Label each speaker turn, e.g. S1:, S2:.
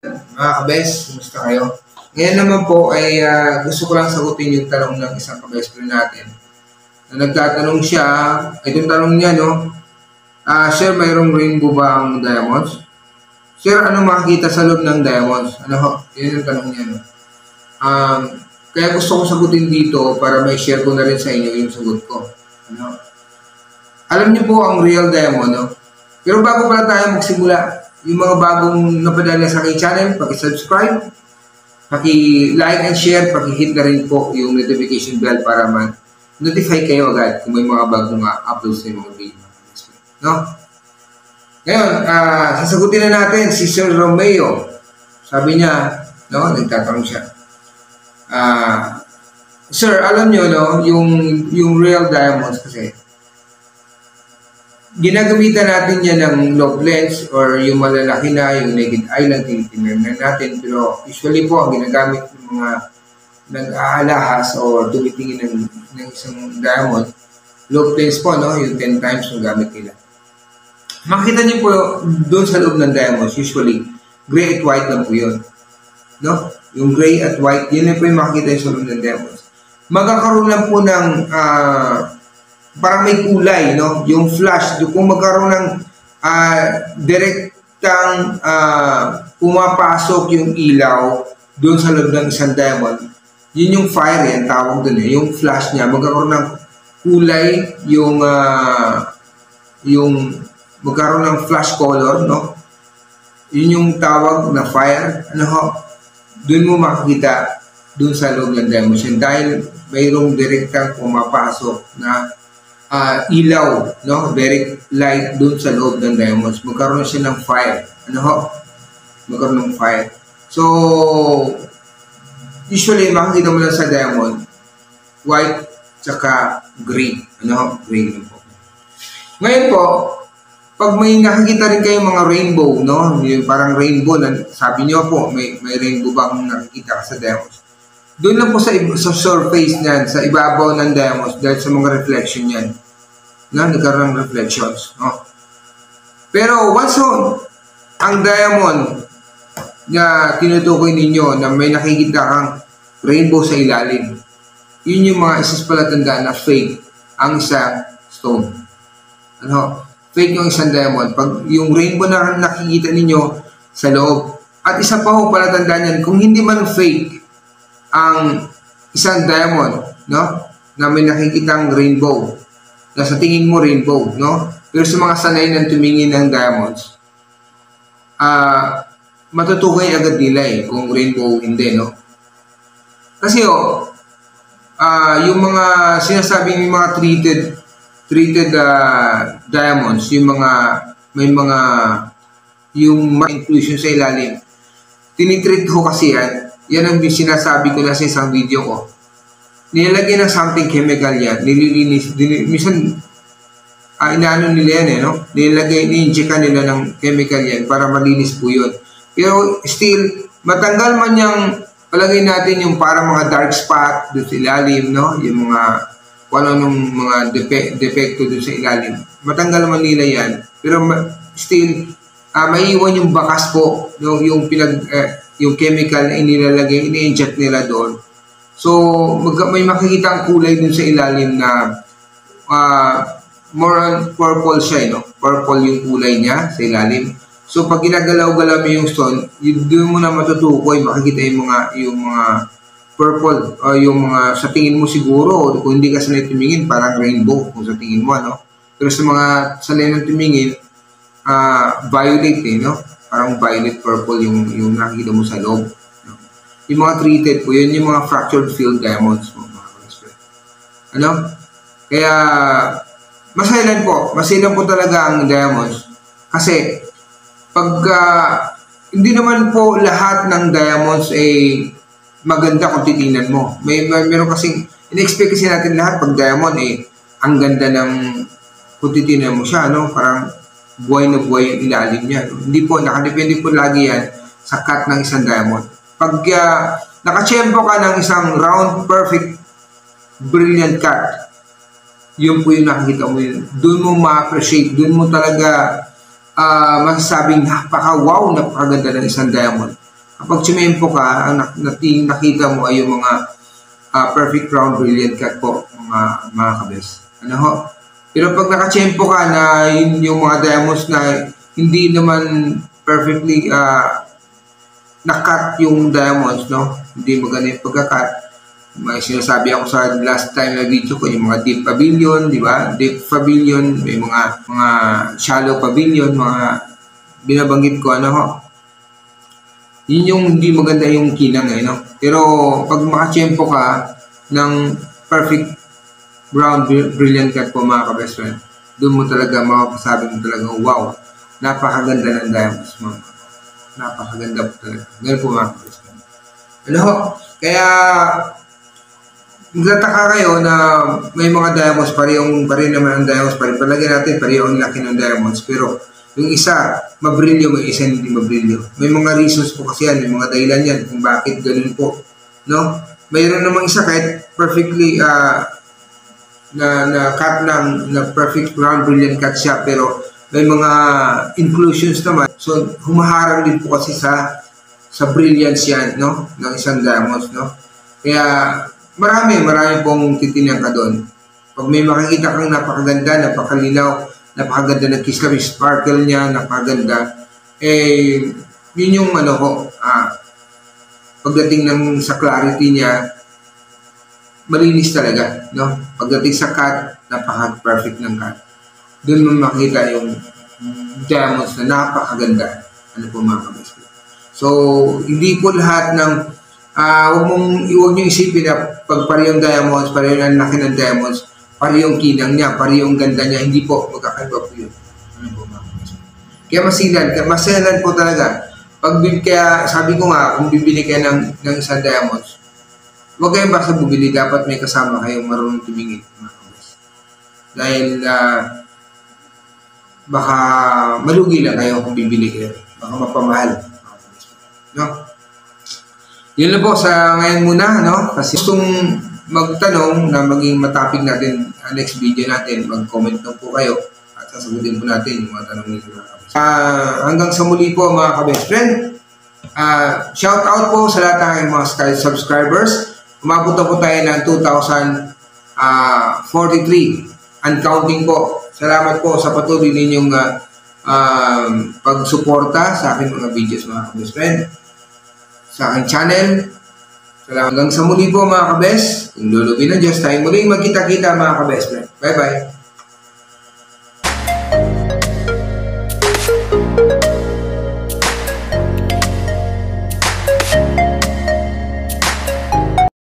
S1: Mga kabes, kumusta kayo? Ngayon naman po ay gusto ko lang sagutin yung tanong ng isang kabes friend natin. Na nagtatanong siya, itong tanong niya, no? Sir, mayroong rainbow ba ang diamonds? Sir, ano makikita sa loob ng diamonds? Ano ho? Yun yung tanong niya, no? Kaya gusto ko sagutin dito para may share ko na rin sa inyo yung sagot ko. Ano? Alam niyo po ang real diamond, no? Pero bago pala tayo magsimula, yung mga bagong napadala sa aking channel, paki-subscribe, paki-like and share, paki-hit na rin po yung notification bell para ma-notify kayo agad kung may mga bagong uploads na mga video. No? Ngayon, sasagutin na natin si Sir Romeo. Sabi niya, no, nagtatanong siya. Sir, alam nyo, no, yung real diamonds kasi, ginagamitan natin yan ng low lens or yung malalaki na, yung naked eye lang tinitingnan natin. Pero usually po, ang ginagamit ng mga nag-aalahas o tumitingin ng isang diamond, low lens po, no? Yung 10 times yung gamit nila. Makita niyo po doon sa loob ng diamonds, usually, gray at white lang po yun. No? Yung gray at white, yun na po yung makikita sa loob ng diamonds. Magkakaroon lang po ng parang may kulay, no? Yung flash, kung magkaroon ng direktang pumapasok yung ilaw doon sa loob ng isang diamond, yun yung fire yan, tawag doon eh. Yung flash niya, magkakaroon ng kulay, yung magkaroon ng flash color, no? Yun yung tawag na fire. Ano ho? Doon mo makikita doon sa loob ng diamond yan dahil mayroong direktang pumapasok na ilaw, no? Very light dun sa loob ng diamonds. Magkaroon siya ng fire. Ano ho? Magkaroon ng fire. So, usually, makikita mo lang sa diamond, white, tsaka gray. Ano ho? Gray lang po. Ngayon po, pag may nakikita rin kayong mga rainbow, no? Yung parang rainbow, sabi niyo po, may rainbow bang nakikita sa diamonds? Doon lang po sa surface niyan, sa ibabaw ng diamonds, dahil sa mga reflection niyan. Na nagkaroon ng reflections, no? Pero once ang diamond na tinutukoy ninyo na may nakikita kang rainbow sa ilalim, yun yung mga isas palatandaan na fake ang isang stone. Ano? Fake yung isang diamond. Pag yung rainbow na nakikita ninyo sa loob. At isa pa ho palatandaan yan, kung hindi man fake ang isang diamond, no? Na may nakikitang rainbow, na sa tingin mo rainbow, no? Pero sa mga sanay ng tumingin ng diamonds, matutukoy agad nila eh, kung rainbow hindi, no? Kasi yung mga sinasabing mga treated diamonds, yung mga may mga yung inclusion sa ilalim, tinitreat ko kasi yan ang sinasabi ko na sa isang video ko. Nilalagyan ng something chemical yan, nililinis, minsan, inaano nila yan eh, no? Ni-injectan nila ng chemical yan para malinis po yun. Pero still, matanggal man yung, palagay natin yung parang mga dark spot doon sa ilalim, no? Yung mga, kung anong mga defecto doon sa ilalim. Matanggal man nila yan. Pero still, maiiwan yung bakas po, no? Yung chemical na inilalagay, ini-inject nila doon. So, may makikita ang kulay dun sa ilalim na more on purple siya, no? Purple yung kulay niya sa ilalim. So, pag ginagalaw-galaw mo yung stone, doon mo na matutukoy, makikita yung mga purple, o yung mga sa tingin mo siguro, kung hindi ka sanay tumingin, parang rainbow kung sa tingin mo, no? Pero sa mga sanay na tumingin, violet eh, no? Parang violet purple yung nakikita mo sa loob. Yung mga treated po, yun yung mga fractured field diamonds mo, mga friends. Ano? Kaya, masailan po talaga ang diamonds. Kasi, pag, hindi naman po lahat ng diamonds ay maganda kung titingnan mo. Meron kasing, in-expect kasi natin lahat pag diamond ang ganda ng, kung titingnan mo siya, no? Parang, buhay na buhay yung ilalim niya. No? Hindi po, nakadepende po lagi yan sa cut ng isang diamond. Pag nakachempo ka ng isang round, perfect, brilliant cut, yun po yung nakikita mo yun. Doon mo ma-appreciate, doon mo talaga masasabing napaka-wow, napakaganda ng isang diamond. Kapag tsumempo ka, ang nakita mo ay yung mga perfect round brilliant cut po, mga kabes. Ano ho? Pero pag nakachempo ka na yung mga diamonds na hindi naman perfectly na-cut yung diamonds, no? Hindi maganda yung pagka-cut. May sinasabi ako sa last time na video ko, yung mga deep pavilion, di ba? Deep pavilion, may mga shallow pavilion, mga binabanggit ko, ano ho? Yun yung hindi maganda yung kinang, no? Pero pag makachempo ka ng perfect round brilliant cut po, mga ka-best friend, doon mo talaga mapasabi mo talaga, wow, napakaganda ng diamonds mo. Napakaganda po talaga. Ganun po, mga ka-best friend. Ano ho? Kaya magtataka kayo na may mga diamonds, pare naman ang diamonds, palagyan natin, pareho ang laki ng diamonds, pero yung isa mabrilyo, may isa hindi mabrilyo. May mga reasons po kasi yan, may mga dahilan yan kung bakit ganun po, no? Mayroon namang isa kahit perfectly na cut lang, na perfect round brilliant cut siya, pero may mga inclusions naman. So humaharang din po kasi sa brilliance yan, no, ng isang diamonds, no. Kaya marami pong titingnan ka doon. Pag may makikita kang napakaganda, napakalinaw, napakaganda ng kislam, sparkle niya, napakaganda, yun yung ano ko, pagdating sa clarity niya, malinis talaga, no? Pagdating sa cut, napaka-perfect ng cut. Doon mo makita yung diamonds na napakaganda. Ano po, mga kabes. So, hindi po lahat ng huwag niyo isipin na pag parehong diamonds, parehong ang laki ng diamonds, parehong kinang niya, parehong ganda niya, hindi po, magkakaiba po yun. Ano po, mga kabes. Kaya maselan po talaga. Kaya sabi ko nga, kung bibili kayo ng isang diamonds, huwag kayong basta bumili, dapat may kasama kayong marunong tumingin, mga kabes. Dahil baka malugi lang kayo kung bibili kayo. Baka mapamahal, mga kabes. No? Yun lang po sa ngayon muna, no? Kasi gustong magtanong na maging matapig natin next video natin, mag-comment lang po kayo at sasagutin po natin yung mga tanong nila, mga kabes. Hanggang sa muli po, mga kabest friend. Shout out po sa lahat ng aking mga subscribers. Umabot na po tayo ng 2,043 and counting po. Salamat po sa patuloy ninyong pagsuporta sa aking mga videos, mga kabes friend, sa aking channel. Salamat. Hanggang sa muli po, mga kabes. Kung lulubin ng Diyos, tayo muling magkita-kita, mga kabes friend. Bye-bye.